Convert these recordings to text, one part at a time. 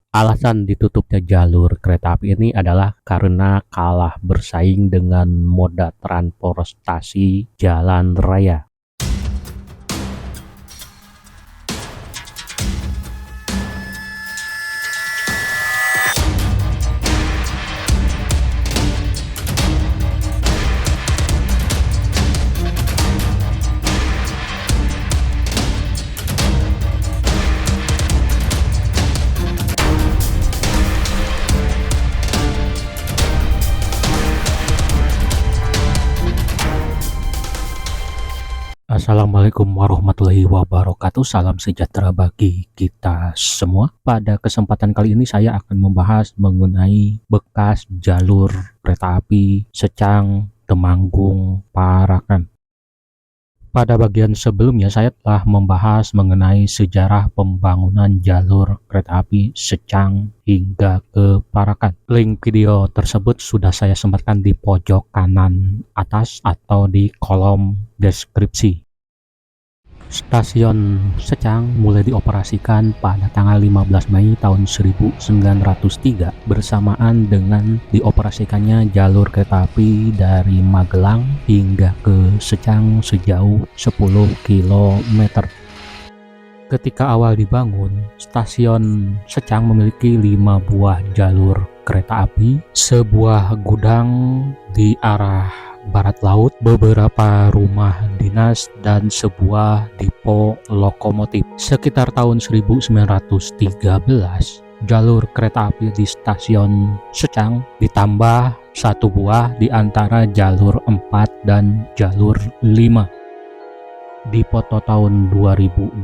Alasan ditutupnya jalur kereta api ini adalah karena kalah bersaing dengan moda transportasi jalan raya. Assalamualaikum warahmatullahi wabarakatuh. Salam sejahtera bagi kita semua. Pada kesempatan kali ini saya akan membahas mengenai bekas jalur kereta api Secang, Temanggung, Parakan. Pada bagian sebelumnya saya telah membahas mengenai sejarah pembangunan jalur kereta api Secang hingga ke Parakan. Link video tersebut sudah saya sematkan di pojok kanan atas atau di kolom deskripsi. Stasiun Secang mulai dioperasikan pada tanggal 15 Mei tahun 1903 bersamaan dengan dioperasikannya jalur kereta api dari Magelang hingga ke Secang sejauh 10 km. Ketika awal dibangun, stasiun Secang memiliki 5 buah jalur kereta api, sebuah gudang di arah barat laut, beberapa rumah dinas, dan sebuah depo lokomotif. Sekitar tahun 1913, jalur kereta api di stasiun Secang ditambah 1 buah di antara jalur 4 dan jalur 5. Di foto tahun 2012,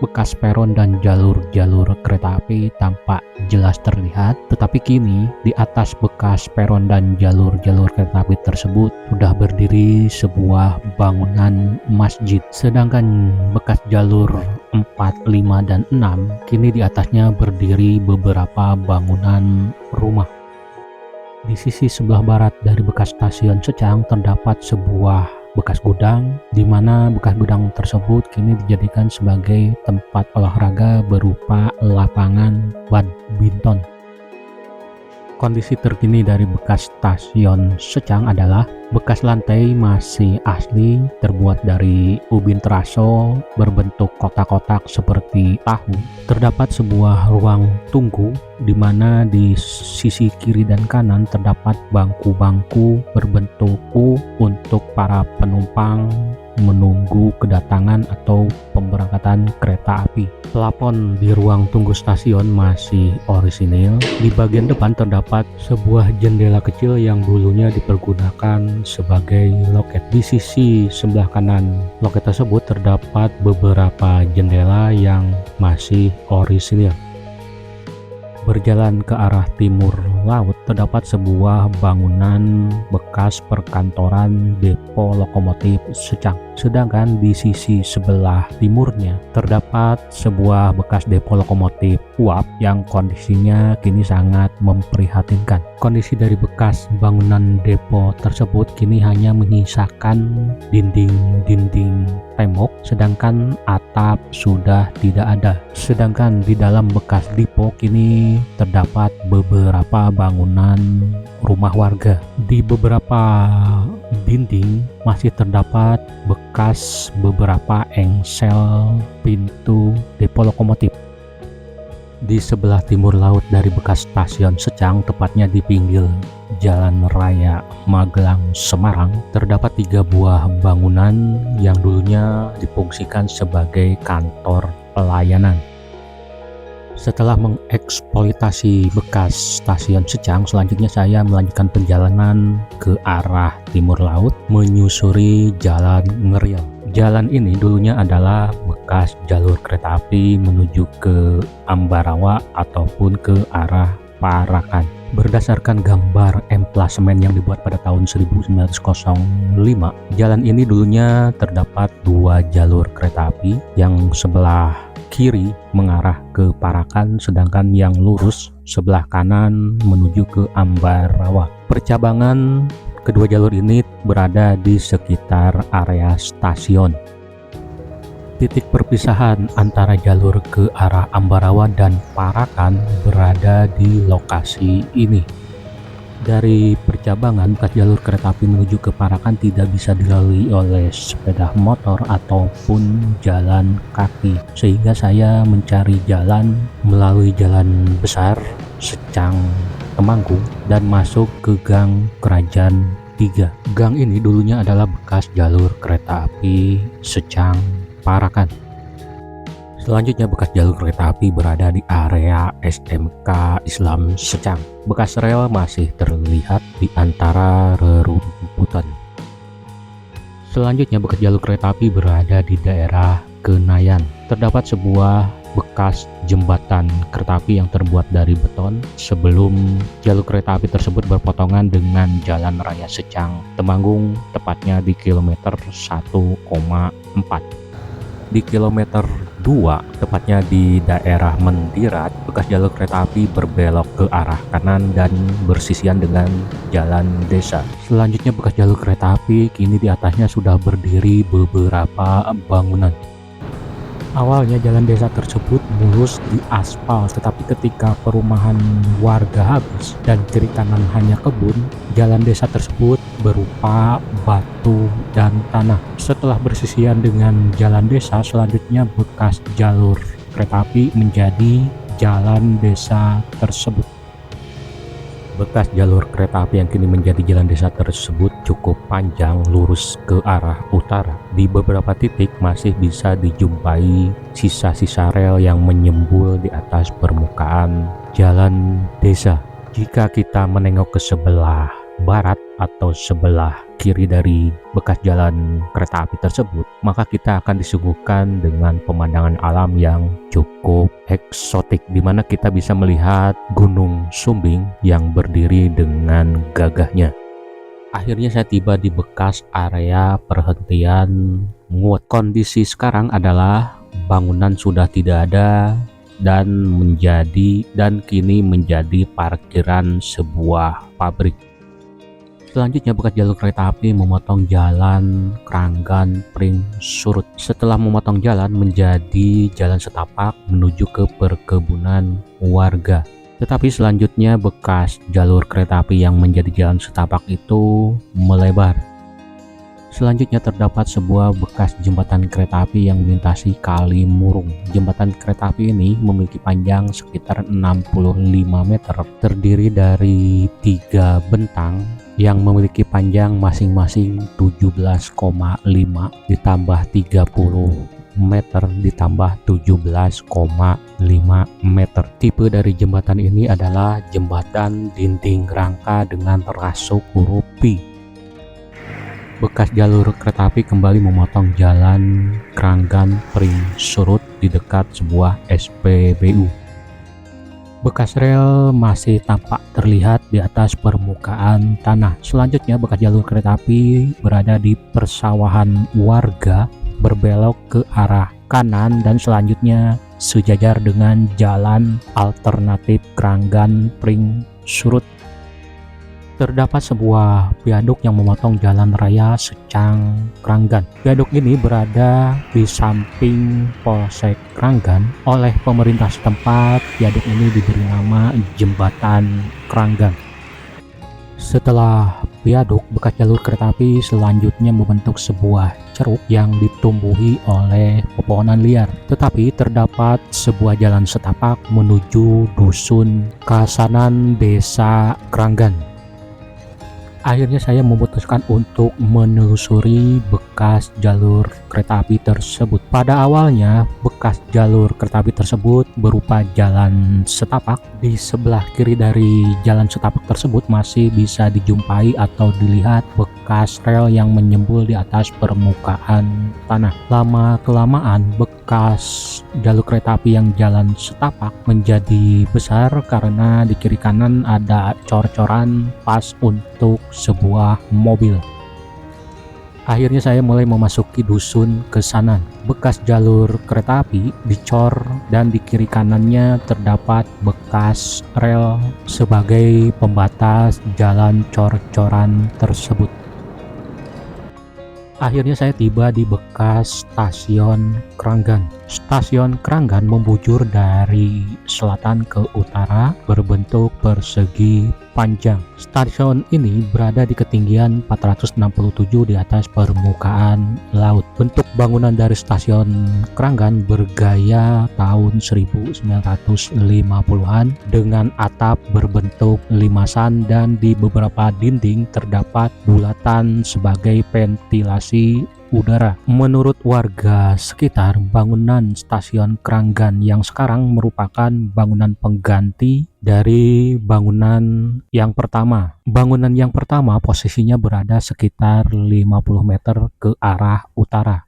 bekas peron dan jalur-jalur kereta api tampak jelas terlihat, tetapi kini di atas bekas peron dan jalur-jalur kereta api tersebut sudah berdiri sebuah bangunan masjid. Sedangkan bekas jalur 4, 5, dan 6, kini di atasnya berdiri beberapa bangunan rumah. Di sisi sebelah barat dari bekas stasiun Secang terdapat sebuah bekas gudang, di mana bekas gudang tersebut kini dijadikan sebagai tempat olahraga berupa lapangan badminton. Kondisi terkini dari bekas stasiun Secang adalah bekas lantai masih asli, terbuat dari ubin teraso berbentuk kotak-kotak seperti tahu. Terdapat sebuah ruang tunggu di mana di sisi kiri dan kanan terdapat bangku-bangku berbentuk U untuk para penumpang menunggu kedatangan atau pemberangkatan kereta api. Plafon di ruang tunggu stasiun masih orisinil. Di bagian depan terdapat sebuah jendela kecil yang dulunya dipergunakan sebagai loket. Di sisi sebelah kanan loket tersebut terdapat beberapa jendela yang masih orisinil. Berjalan ke arah timur laut terdapat sebuah bangunan bekas perkantoran depo lokomotif Secang. Sedangkan di sisi sebelah timurnya terdapat sebuah bekas depo lokomotif uap yang kondisinya kini sangat memprihatinkan. Kondisi dari bekas bangunan depo tersebut kini hanya menyisakan dinding-dinding tembok, sedangkan atap sudah tidak ada. Sedangkan di dalam bekas depo kini terdapat beberapa bangunan rumah warga. Di beberapa dinding masih terdapat bekas beberapa engsel pintu depo lokomotif. Di sebelah timur laut dari bekas stasiun Secang, tepatnya di pinggir Jalan Raya Magelang Semarang, terdapat 3 buah bangunan yang dulunya difungsikan sebagai kantor pelayanan. Setelah mengeksploitasi bekas stasiun Secang, selanjutnya saya melanjutkan perjalanan ke arah timur laut menyusuri Jalan Ngeriel. Jalan ini dulunya adalah bekas jalur kereta api menuju ke Ambarawa ataupun ke arah Parakan. Berdasarkan gambar emplasemen yang dibuat pada tahun 1905, jalan ini dulunya terdapat 2 jalur kereta api, yang sebelah kiri mengarah ke Parakan, sedangkan yang lurus sebelah kanan menuju ke Ambarawa. Percabangan kedua jalur ini berada di sekitar area stasiun. Titik perpisahan antara jalur ke arah Ambarawa dan Parakan berada di lokasi ini. Dari percabangan, bekas jalur kereta api menuju ke Parakan tidak bisa dilalui oleh sepeda motor ataupun jalan kaki, sehingga saya mencari jalan melalui jalan besar Secang Temanggung dan masuk ke Gang Kerajaan 3. Gang ini dulunya adalah bekas jalur kereta api Secang Parakan. Selanjutnya bekas jalur kereta api berada di area SMK Islam Secang. Bekas rel masih terlihat di antara rerumputan. Selanjutnya bekas jalur kereta api berada di daerah Kenayan. Terdapat sebuah bekas jembatan kereta api yang terbuat dari beton sebelum jalur kereta api tersebut berpotongan dengan Jalan Raya Secang Temanggung, tepatnya di kilometer 1,4. Di kilometer 2, tepatnya di daerah Mendirat, bekas jalur kereta api berbelok ke arah kanan dan bersisian dengan jalan desa. Selanjutnya bekas jalur kereta api kini di atasnya sudah berdiri beberapa bangunan. Awalnya jalan desa tersebut mulus di aspal, tetapi ketika perumahan warga habis dan kiri kanan hanya kebun, jalan desa tersebut berupa batu dan tanah. Setelah bersisian dengan jalan desa, selanjutnya bekas jalur kereta api menjadi jalan desa tersebut. Bekas jalur kereta api yang kini menjadi jalan desa tersebut cukup panjang lurus ke arah utara. Di beberapa titik masih bisa dijumpai sisa-sisa rel yang menyembul di atas permukaan jalan desa. Jika kita menengok ke sebelah barat atau sebelah kiri dari bekas jalan kereta api tersebut, maka kita akan disuguhkan dengan pemandangan alam yang cukup eksotik, di mana kita bisa melihat Gunung Sumbing yang berdiri dengan gagahnya. Akhirnya saya tiba di bekas area perhentian Nguet. Kondisi sekarang adalah bangunan sudah tidak ada dan kini menjadi parkiran sebuah pabrik. Selanjutnya bekas jalur kereta api memotong jalan Kranggan Pring Surut. Setelah memotong jalan menjadi jalan setapak menuju ke perkebunan warga. Tetapi selanjutnya bekas jalur kereta api yang menjadi jalan setapak itu melebar. Selanjutnya terdapat sebuah bekas jembatan kereta api yang melintasi Kali Murung. Jembatan kereta api ini memiliki panjang sekitar 65 meter, terdiri dari 3 bentang yang memiliki panjang masing-masing 17,5 ditambah 30 meter ditambah 17,5 meter. Tipe dari jembatan ini adalah jembatan dinding rangka dengan terasuk huruf P. Bekas jalur kereta api kembali memotong jalan Kranggan Pring Surut di dekat sebuah SPBU. Bekas rel masih tampak terlihat di atas permukaan tanah. Selanjutnya bekas jalur kereta api berada di persawahan warga berbelok ke arah kanan dan selanjutnya sejajar dengan jalan alternatif Kranggan Pring Surut. Terdapat sebuah viaduk yang memotong jalan raya Secang Kranggan. Viaduk ini berada di samping Polsek Kranggan. Oleh pemerintah setempat, viaduk ini diberi nama Jembatan Kranggan. Setelah viaduk, bekas jalur kereta api selanjutnya membentuk sebuah ceruk yang ditumbuhi oleh pepohonan liar. Tetapi terdapat sebuah jalan setapak menuju dusun Kasanan Desa Kranggan. Akhirnya saya memutuskan untuk menelusuri bekas jalur kereta api tersebut. Pada awalnya bekas jalur kereta api tersebut berupa jalan setapak. Di sebelah kiri dari jalan setapak tersebut masih bisa dijumpai atau dilihat bekas rel yang menyembul di atas permukaan tanah. Lama-kelamaan bekas jalur kereta api yang jalan setapak menjadi besar karena di kiri kanan ada cor-coran pas untuk sebuah mobil. Akhirnya saya mulai memasuki dusun Kesanan. Bekas jalur kereta api dicor dan di kiri kanannya terdapat bekas rel sebagai pembatas jalan cor-coran tersebut. Akhirnya saya tiba di bekas stasiun Kranggan. Stasiun Kranggan membujur dari selatan ke utara berbentuk persegi panjang. Stasiun ini berada di ketinggian 467 di atas permukaan laut. Bentuk bangunan dari stasiun Kranggan bergaya tahun 1950-an dengan atap berbentuk limasan dan di beberapa dinding terdapat bulatan sebagai ventilasi udara. Menurut warga sekitar, bangunan stasiun Kranggan yang sekarang merupakan bangunan pengganti dari bangunan yang pertama. Bangunan yang pertama posisinya berada sekitar 50 meter ke arah utara.